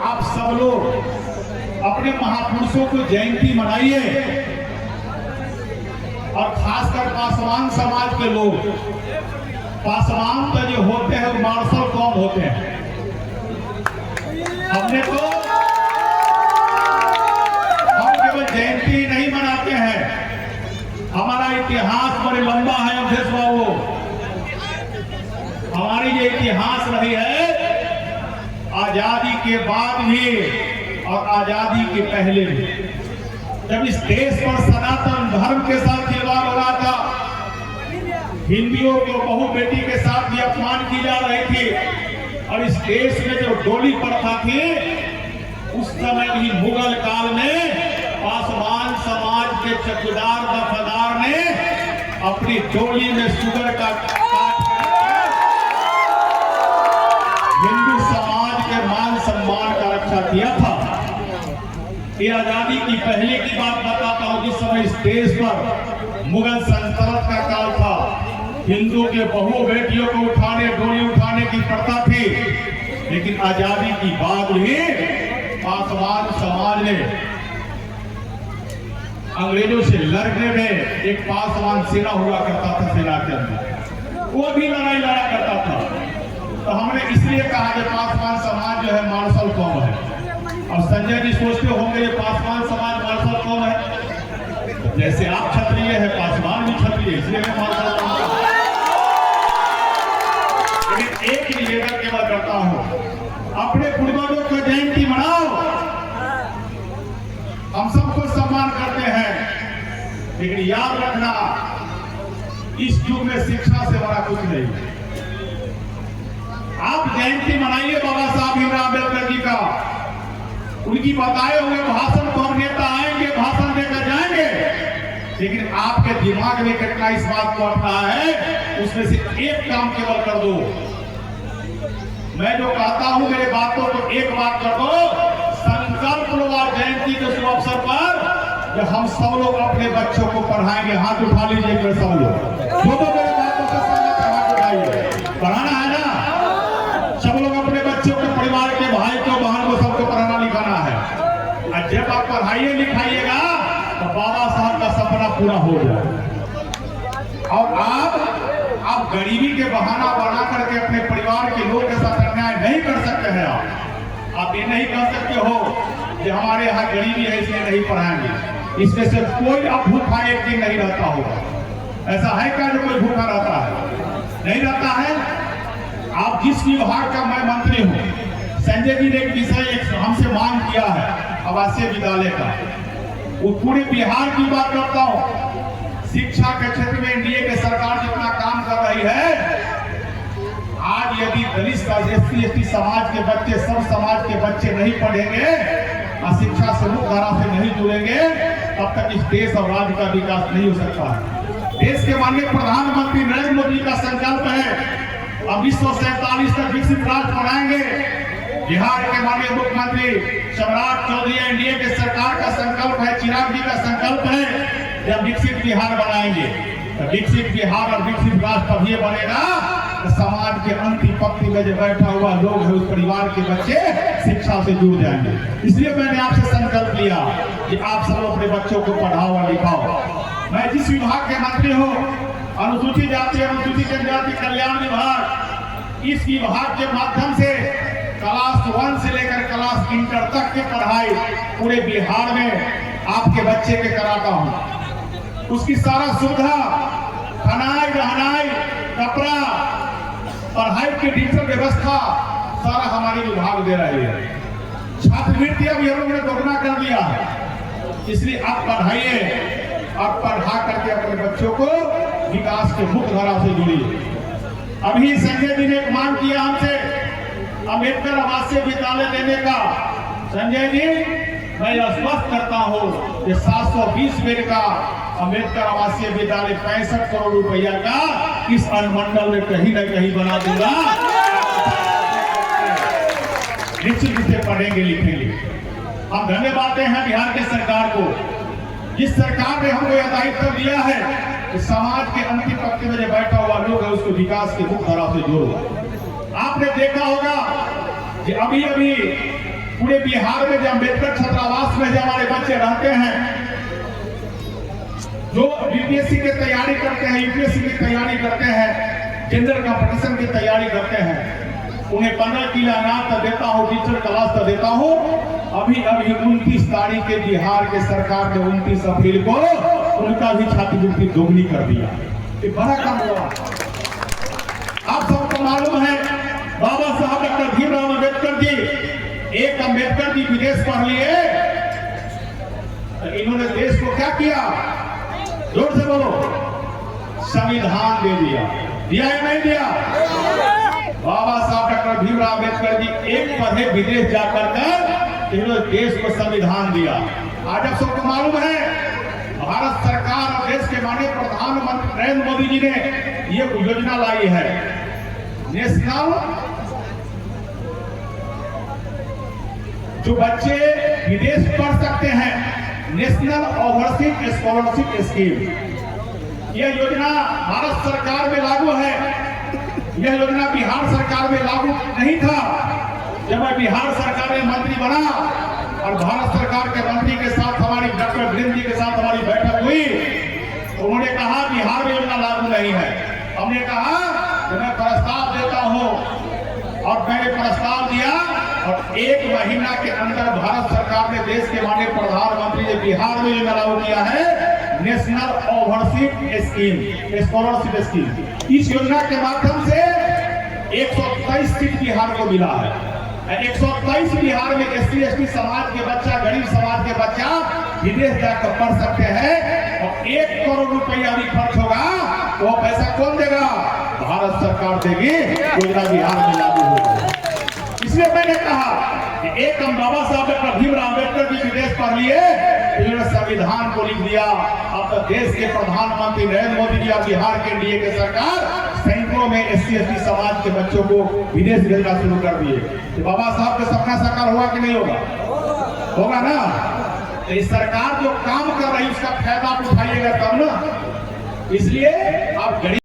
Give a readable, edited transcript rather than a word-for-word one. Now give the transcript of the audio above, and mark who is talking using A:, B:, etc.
A: आप सब लोग अपने महापुरुषों को जयंती मनाइए और खासकर पासवान समाज के लोग, पासवान तो जो होते हैं वो मार्शल कौम होते हैं। हमने तो हम केवल जयंती नहीं मनाते हैं, हमारा इतिहास बड़े लंबा है अवधेश बाबू। हमारी ये इतिहास रही है आजादी के बाद भी और आजादी के पहले भी, जब इस देश पर सनातन धर्म के साथ खिलवाड़ हो रहा था, हिंदुओं को बहू बेटी के साथ भी अपमान की जा रही थी, और इस देश में जो डोली प्रथा थी उस समय भी मुगल काल में पासवान समाज के चौकीदार दफादार ने अपनी डोली में शुगर का हिंदू समाज के मान सम्मान का रक्षा किया था। ये आजादी की पहले की बात बताता हूं, जिस समय इस देश पर मुगल सल्तनत का काल था, हिंदू के बहू बेटियों को उठाने डोली उठाने की प्रथा थी, लेकिन आजादी की बाद भी पासवान समाज ने अंग्रेजों से लड़ने में, एक पासवान सेना हुआ करता था सेना के अंदर, वो भी लड़ाई लड़ा करता था। तो हमने इसलिए कहा कि पासवान समाज जो है मार्शल कौम है। और संजय जी सोचते होंगे ये पासवान समाज मार्शल कौम है, तो जैसे आप क्षत्रिय है पासवान भी क्षत्रिय, इसलिए मैं मार्शल कौम का। लेकिन एक निवेदन केवल करता हूं, अपने पूर्वजों की जयंती मनाओ, हम सबको सम्मान करते हैं, लेकिन याद रखना इस युग में शिक्षा से बड़ा कुछ नहीं। आप जयंती मनाइए बाबा साहब भीमराव अम्बेडकर जी का, उनकी बताए हुए भाषण को हम नेता आएंगे भाषण देकर जाएंगे, लेकिन आपके दिमाग में कितना इस बात को अटका है, उसमें से एक काम केवल कर दो। मैं जो कहता हूं मेरे बातों को एक बात कर दो, संकल्प लो आज जयंती के शुभ अवसर पर कि हम सब लोग अपने बच्चों को पढ़ाएंगे। हाथ उठा लीजिए सब लोग, जो तो मेरे बातों से सहमत है हाथ उठाइए। पढ़ाना है ना, सब लोग अपने बच्चों को, परिवार के भाई को बहन को सबको पढ़ाना लिखाना है। और जब आप पढ़ाइए लिखाइएगा तो बाबा साहब का सपना पूरा हो जाए। और आप गरीबी के बहाना बना करके अपने परिवार के लोगों के साथ अन्याय नहीं कर सकते हैं। आप ये नहीं कह सकते हो कि हमारे यहाँ गरीबी है इसलिए नहीं पढ़ाएंगे। इसमें से कोई अब भूखा एक दिन नहीं रहता होगा। ऐसा है क्या जो कोई भूखा रहता है? नहीं रहता है। आप जिस विभाग का मैं मंत्री हूँ, संजय जी ने एक विषय हमसे मांग किया है आवासीय विद्यालय का, वो पूरे बिहार की बात करता हूँ। शिक्षा के क्षेत्र में एनडीए की सरकार जितना काम कर रही है, आज यदि दलित SC/ST समाज के बच्चे, सब समाज के बच्चे नहीं पढ़ेंगे और शिक्षा से मुख्य धारा से नहीं जुड़ेंगे, तब तक इस देश और राज्य का विकास नहीं हो सकता है। देश के माननीय प्रधानमंत्री नरेंद्र मोदी का संकल्प है अब 1947 तक विकसित राज्य बनाएंगे। बिहार के माननीय मुख्यमंत्री शिवराज चौधरी एनडीए के सरकार का संकल्प है, चिराग जी का संकल्प है, जब विकसित बिहार बनाएंगे तो विकसित बिहार और विकसित राष्ट्र तभी बनेगा तो समाज के अंतिम पंक्ति में जो बैठा हुआ लोग है, उस परिवार के बच्चे शिक्षा से जुड़ जाएंगे। इसलिए मैंने आपसे संकल्प लिया कि आप सब अपने बच्चों को पढ़ाओ और लिखाओ। मैं जिस विभाग के मंत्री हूँ, अनुसूचित जाति अनुसूचित जनजाति कल्याण विभाग, इस विभाग के माध्यम से क्लास 1 से लेकर क्लास इंटर तक की पढ़ाई पूरे बिहार में आपके बच्चे के कराता हूँ। उसकी सारा सुविधा, खानाई रहनाई कपड़ा, पढ़ाई की डिजिटल व्यवस्था सारा हमारी विभाग दे रही है। छात्रवृत्ति अब ये लोग ने दोगुना कर दिया है। इसलिए आप पढ़ाइए और पढ़ा करके अपने बच्चों को विकास के मुख्य धारा से जुड़िए। अभी संजय जी ने एक मांग किया हमसे अम्बेडकर आवासीय विद्यालय देने का। संजय जी, मैं आश्वस्त करता हूँ कि 720 बेड का अम्बेडकर आवासीय विद्यालय 65 करोड़ रुपया का इस अनुमंडल में कहीं न कहीं बना दूंगा। निश्चित रूप से पढ़ेंगे लिखेंगे। हम धन्यवाद देते हैं बिहार की सरकार को, जिस सरकार ने हमको यह दायित्व दिया है कि समाज के अंतिम पंक्ति में जो बैठा हुआ लोग है उसको विकास के मुख्य धारा से जोड़ो। आपने देखा होगा कि अभी अभी पूरे बिहार में जो अम्बेडकर छात्रावास में जो हमारे बच्चे रहते हैं, जो बीपीएससी की तैयारी करते हैं, यूपीएससी की तैयारी करते हैं, जनरल कंपटीशन की तैयारी करते हैं, उन्हें 15 किलो अनाज तो देता हूँ, टीचर क्लास तो देता हूँ। अभी 29 तारीख के बिहार के सरकार ने 29 अप्रैल को उनका भी छात्रवृत्ति दोगुनी कर दिया। ये बड़ा काम हुआ। आप सबको मालूम है बाबा साहब डॉक्टर भीमराव अम्बेडकर जी, एक अम्बेडकर जी विदेश पढ़ लिए, तो इन्होंने देश को क्या किया? जोर से बोलो, संविधान दे दिया। दिया या नहीं दिया? बाबा साहब डॉक्टर भीमराव अम्बेडकर जी एक पढ़े विदेश जाकर कर इन्होंने देश को संविधान दिया। आज आप सबको मालूम है भारत सरकार और देश के माननीय प्रधानमंत्री नरेंद्र मोदी जी ने ये योजना लाई है, नेशनल, जो बच्चे विदेश पढ़ सकते हैं, नेशनल ओवरसीज स्कॉलरशिप स्कीम। यह योजना भारत सरकार में लागू है। यह योजना बिहार सरकार में लागू नहीं था। जब मैं बिहार सरकार में मंत्री बना और भारत सरकार के मंत्री के साथ हमारी डॉक्टर वीरेंद्र जी के साथ हमारी बैठक हुई, तो उन्होंने कहा बिहार में योजना लागू नहीं है। हमने कहा कि मैं प्रस्ताव देता हूं, और मैंने प्रस्ताव दिया और 1 महीना के अंदर भारत सरकार ने देश के माननीय प्रधानमंत्री ने बिहार में योजना लागू किया है, national overseas scheme, scholarship scheme. इस योजना के माध्यम से 123 सीट बिहार को मिला है। 123 बिहार में SC ST समाज के बच्चा, गरीब समाज के बच्चा विदेश जाकर पढ़ सकते हैं, और 1 करोड़ रुपया भी खर्च होगा तो वो पैसा कौन देगा? भारत सरकार देगी। योजना बिहार में लागू होगी। इसलिए मैंने कहा कि एक हम बाबा साहब डॉक्टर भीमराव अम्बेडकर जी विदेश पढ़ लिए, इन्होंने संविधान को लिख दिया। अब तो देश के प्रधानमंत्री नरेंद्र मोदी जी और बिहार के एनडीए की सरकार सैकड़ों में SC ST समाज के बच्चों को विदेश भेजना शुरू कर दिए। तो बाबा साहब का सपना साकार हुआ कि नहीं होगा? होगा ना। तो इस सरकार जो काम कर रही है उसका फायदा उठाइएगा तब ना। इसलिए आप